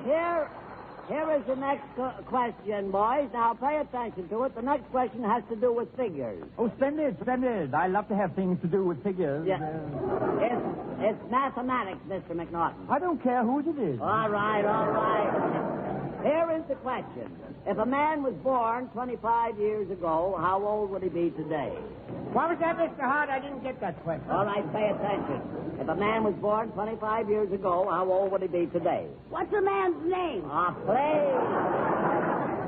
Here is the next question, boys. Now, pay attention to it. The next question has to do with figures. Oh, splendid. I love to have things to do with figures. Yeah. It's mathematics, Mr. McNaughton. I don't care whose it is. All right. Here is the question. If a man was born 25 years ago, how old would he be today? What was that, Mr. Hart? I didn't get that question. All right, pay attention. If a man was born 25 years ago, how old would he be today? What's the man's name? Please.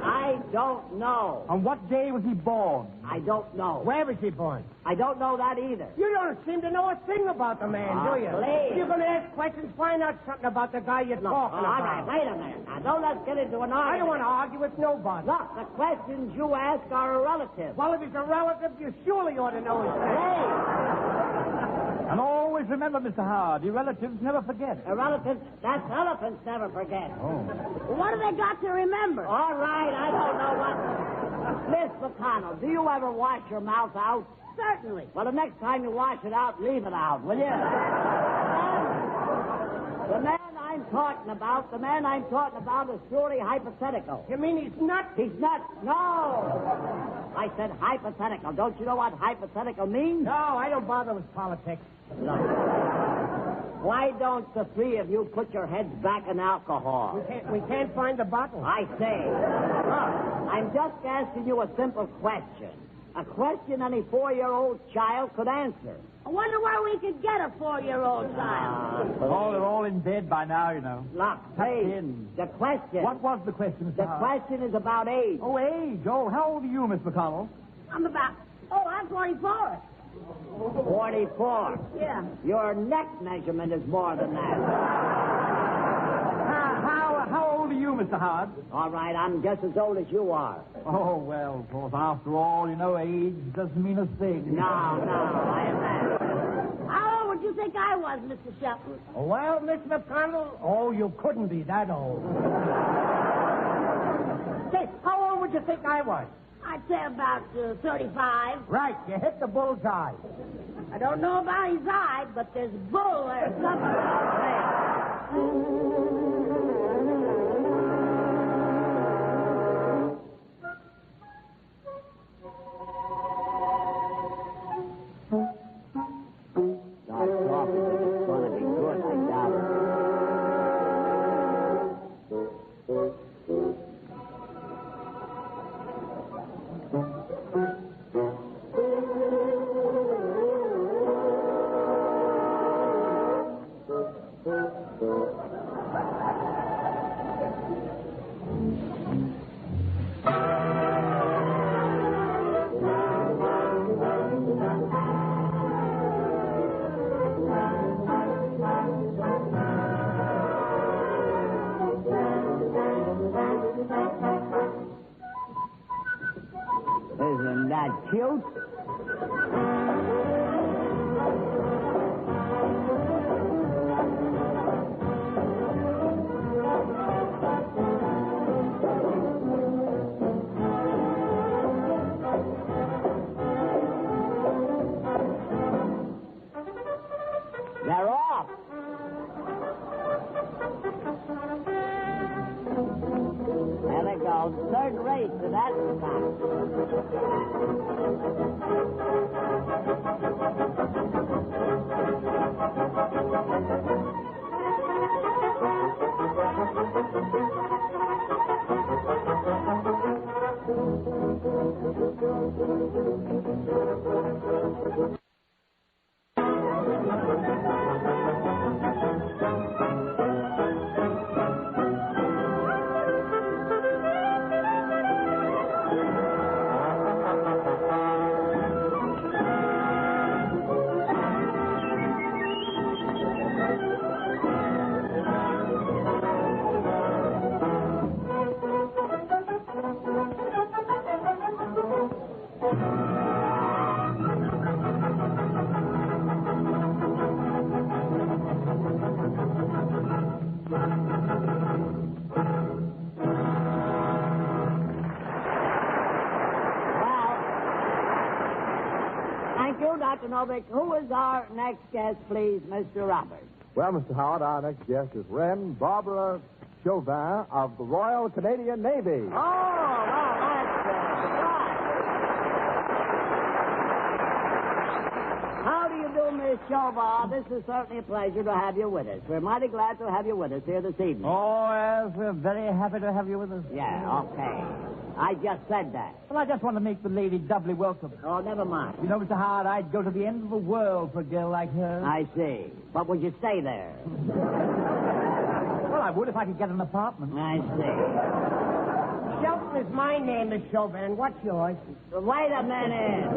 I don't know. On what day was he born? I don't know. Where was he born? I don't know that either. You don't seem to know a thing about the man, do you? Please. If you're going to ask questions, find out something about the guy you're talking All about. right, wait a minute. Now, don't let's get into an argument. I don't want to argue with nobody. Look, the questions you ask are irrelative. Well, if he's a relative, you surely ought to know his name. And always remember, Mr. Howard, your relatives never forget. Relatives, that's elephants never forget. Oh. What have they got to remember? All right, I don't know what... Miss McConnell, do you ever wash your mouth out? Certainly. Well, the next time you wash it out, leave it out, will you? The man I'm talking about is purely hypothetical. You mean he's nuts? He's nuts. No! I said hypothetical. Don't you know what hypothetical means? No, I don't bother with politics. Look. Why don't the three of you put your heads back in alcohol? We can't find the bottle. I say. Look, I'm just asking you a simple question. A question any 4-year-old child could answer. I wonder where we could get a 4-year-old child. Oh, they're all in bed by now, you know. Look, please. in. The question. What was the question, Mr. The Howard? question is about age. Oh, age. Oh, how old are you, Miss McConnell? I'm 24. 44. Yeah. Your neck measurement is more than that. How old are you, Mr. Howard? All right, I'm just as old as you are. Oh, well, of course, after all, you know, age doesn't mean a thing. No, I am not. How old would you think I was, Mr. Shelton? Well, Miss McConnell, you couldn't be that old. Say, how old would you think I was? I'd say about 35. Right, you hit the bull's eye. I don't know about his eye, but there's bull there Isn't that cute? They're off. There they go. Third race to that Thank you, Dr. Novick. Who is our next guest, please, Mr. Roberts? Well, Mr. Howard, our next guest is Wren Barbara Chauvin of the Royal Canadian Navy. Oh, well, that's right. How do you do, Miss Chauvin? This is certainly a pleasure to have you with us. We're mighty glad to have you with us here this evening. Oh, yes, we're very happy to have you with us. Yeah, okay. I just said that. Well, I just want to make the lady doubly welcome. Oh, never mind. You know, Mr. Howard, I'd go to the end of the world for a girl like her. I see. But would you stay there? Well, I would if I could get an apartment. I see. Shelton is my name, Miss Chauvin. What's yours? Wait a minute.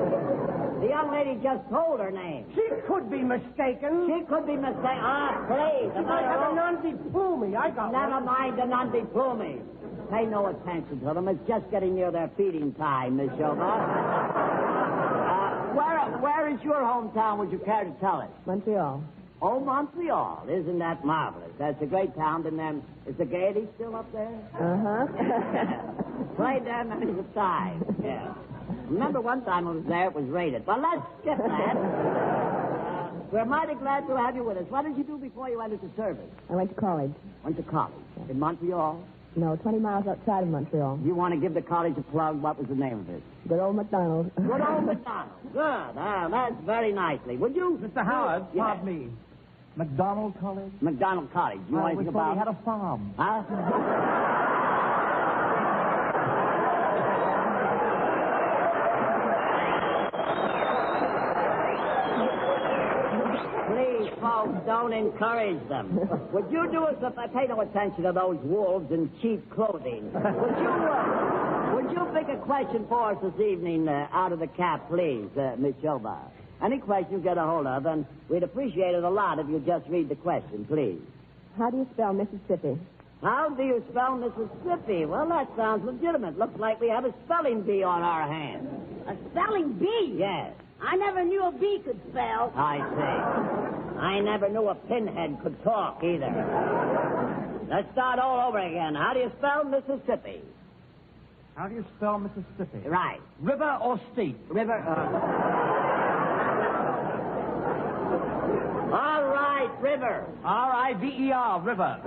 The young lady just told her name. She could be mistaken. She could be mistaken. Ah, please. She might have a non-de-plume. I got Never one. mind the non-de-plume. Pay no attention to them. It's just getting near their feeding time, Miss Chauvin. Where is your hometown? Would you care to tell us? Montreal. Oh, Montreal. Isn't that marvelous? That's a great town. And then, is the Gaiety still up there? Uh-huh. Played there many a time. Yeah. Remember one time I was there, it was raided. But let's skip that. We're mighty glad to have you with us. What did you do before you entered the service? I went to college. Went to college. In Montreal? No, 20 miles outside of Montreal. You want to give the college a plug? What was the name of it? Good old McDonald. Good old McDonald. Good. That's very nicely. Would you? Mr. Howard, Yes. pardon me. McDonald College? McDonald College. You know we anything thought about he had a farm. Huh? Please, folks, don't encourage them. Would you do us a pay no attention to those wolves in cheap clothing? Would you pick a question for us this evening out of the cap, please, Miss Chauvin? Any question you get a hold of, and we'd appreciate it a lot if you just read the question, please. How do you spell Mississippi? How do you spell Mississippi? Well, that sounds legitimate. Looks like we have a spelling bee on our hands. A spelling bee? Yes, I never knew a bee could spell. I see. I never knew a pinhead could talk either. Let's start all over again. How do you spell Mississippi? How do you spell Mississippi? Right. River or state? River. All right, river. R-I-V-E-R, river.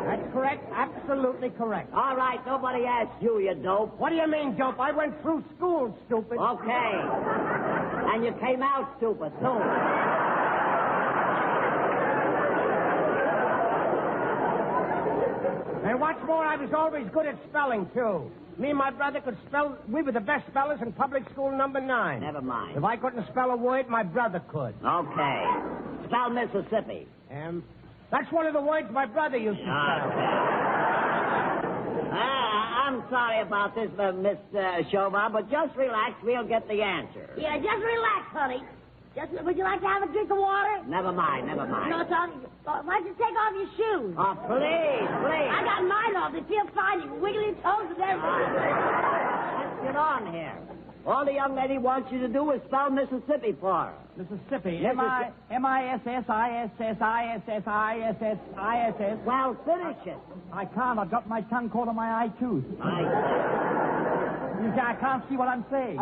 That's correct. Absolutely correct. All right, nobody asked you, you dope. What do you mean, dope? I went through school, stupid. Okay. And you came out stupid, too. And what's more, I was always good at spelling, too. Me and my brother could spell. We were the best spellers in public school number 9. Never mind. If I couldn't spell a word, my brother could. Okay. Spell Mississippi. That's one of the words my brother used to spell. I'm sorry about this, Miss Chauvin, but just relax. We'll get the answer. Yeah, just relax, honey. Would you like to have a drink of water? Never mind. No, Tom. Why don't you take off your shoes? Oh, please. I got mine off. They feel fine. You can wiggle your toes and everything. Let's get on here. All the young lady wants you to do is spell Mississippi for her. Mississippi. M-I-S-S-I-S-S-I-S-S-I-S-S-I-S-S. Well, finish it. I can't. I've got my tongue caught on my eye tooth. You see, I can't see what I'm saying.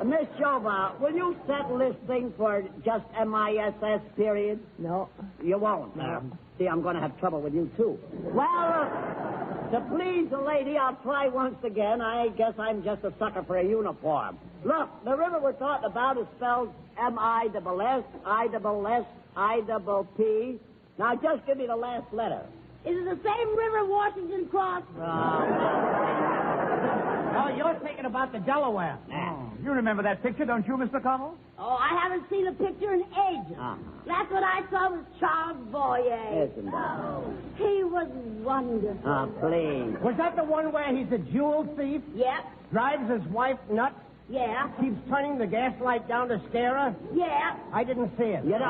Miss Chauvin, will you settle this thing for just M-I-S-S, period? No. You won't. No. See, I'm going to have trouble with you, too. Well, to please the lady, I'll try once again. I guess I'm just a sucker for a uniform. Look, the river we're talking about is spelled M-I-S-S-I-S-S-I-P. Now, just give me the last letter. Is it the same river Washington crossed? Oh, you're thinking about the Delaware. You remember that picture, don't you, Mr. Connell? Oh, I haven't seen a picture in ages. Last one I saw was Charles Boyer. Isn't that? He was wonderful. Oh, please. Was that the one where he's a jewel thief? Yep. Drives his wife nuts? Yeah. Keeps turning the gas light down to scare her? Yeah. I didn't see it. You know...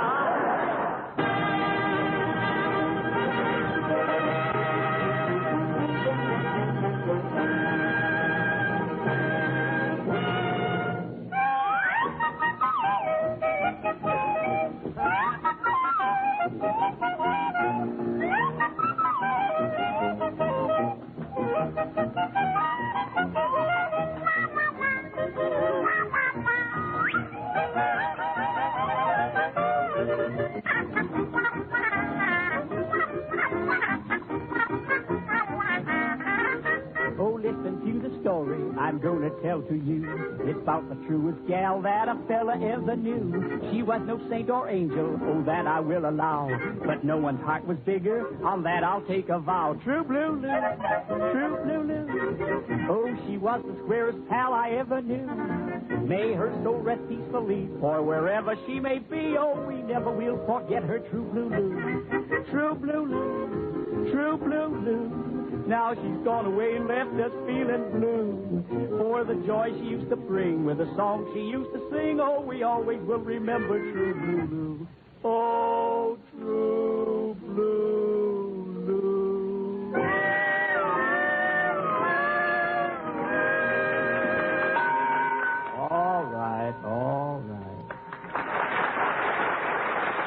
I'm gonna tell to you. It's about the truest gal that a fella ever knew. She was no saint or angel, oh, that I will allow. But no one's heart was bigger, on that I'll take a vow. True blue Lou, true blue Lou. Oh, she was the squarest pal I ever knew. May her soul rest peacefully, for wherever she may be, oh, we never will forget her. True blue Lou, true blue Lou, true blue Lou. Now she's gone away and left us feeling blue for the joy she used to bring with the song she used to sing. Oh, we always will remember True Blue Lou. Oh, True Blue Lou. All right, all right.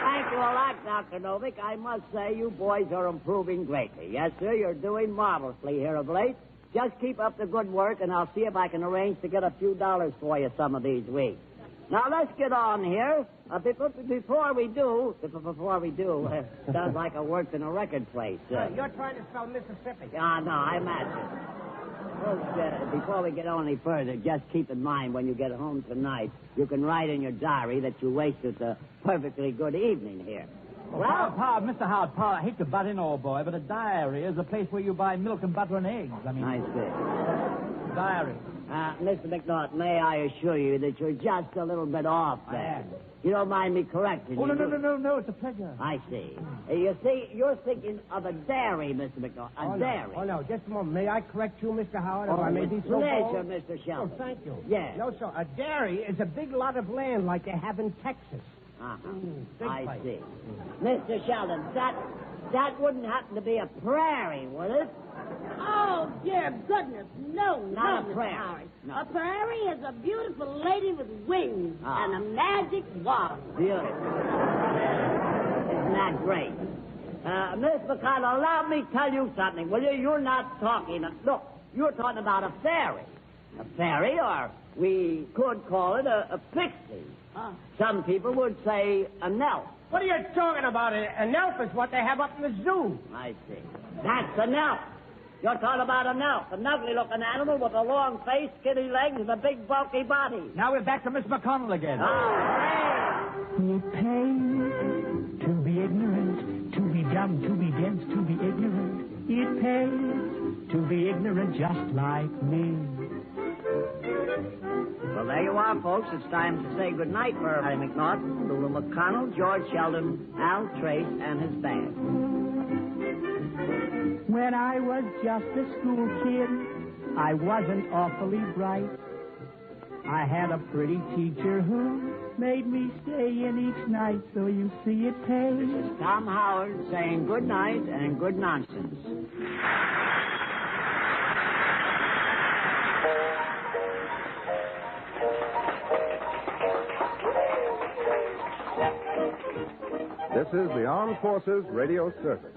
Thank you a lot, Dr. Novick. I must say you boys are improving greatly. Yes, sir, you're doing marvelously here of late. Just keep up the good work, and I'll see if I can arrange to get a few dollars for you some of these weeks. Now, let's get on here. Before we do, sounds like I worked in a record place. You're trying to spell Mississippi. No, I imagine. Folks, before we get on any further, just keep in mind when you get home tonight, you can write in your diary that you wasted a perfectly good evening here. Well, Pa, Mr. Howard, Pa, I hate to butt in, old boy, but a diary is a place where you buy milk and butter and eggs. I see. Diary. Mr. McNaught, may I assure you that you're just a little bit off there. I am. You don't mind me correcting Oh, you? no, it's a pleasure. I see. You see, you're thinking of a dairy, Mr. McNaught. A dairy. No, just a moment. May I correct you, Mr. Howard, if I may be so pleasure, bold? Mr. Sheldon. Oh, thank you. Yeah. No, sir. A dairy is a big lot of land like they have in Texas. Big I place. see. Mr. Sheldon, that wouldn't happen to be a prairie, would it? Oh, dear goodness, no, Not no, a Mr. prairie. Howard. No. A prairie is a beautiful lady with wings and a magic wand. Beautiful. Isn't that great? Miss McConnell, allow me to tell you something, will you? You're not talking... Look, you're talking about a fairy. A fairy, or we could call it a pixie. Some people would say an elf. What are you talking about? An elf is what they have up in the zoo. I see. That's an elf. You're talking about an elf, an ugly-looking animal with a long face, skinny legs, and a big, bulky body. Now we're back to Miss McConnell again. Oh, It pays to be ignorant, to be dumb, to be dense, to be ignorant. It pays to be ignorant just like me. well, there you are, folks. It's time to say goodnight for Harry McNaught, Lulu McConnell, George Sheldon, Al Trace, and his band. When I was just a school kid, I wasn't awfully bright. I had a pretty teacher who made me stay in each night, so you see it pays. This is Tom Howard saying good night and good nonsense. This is the Armed Forces Radio Service.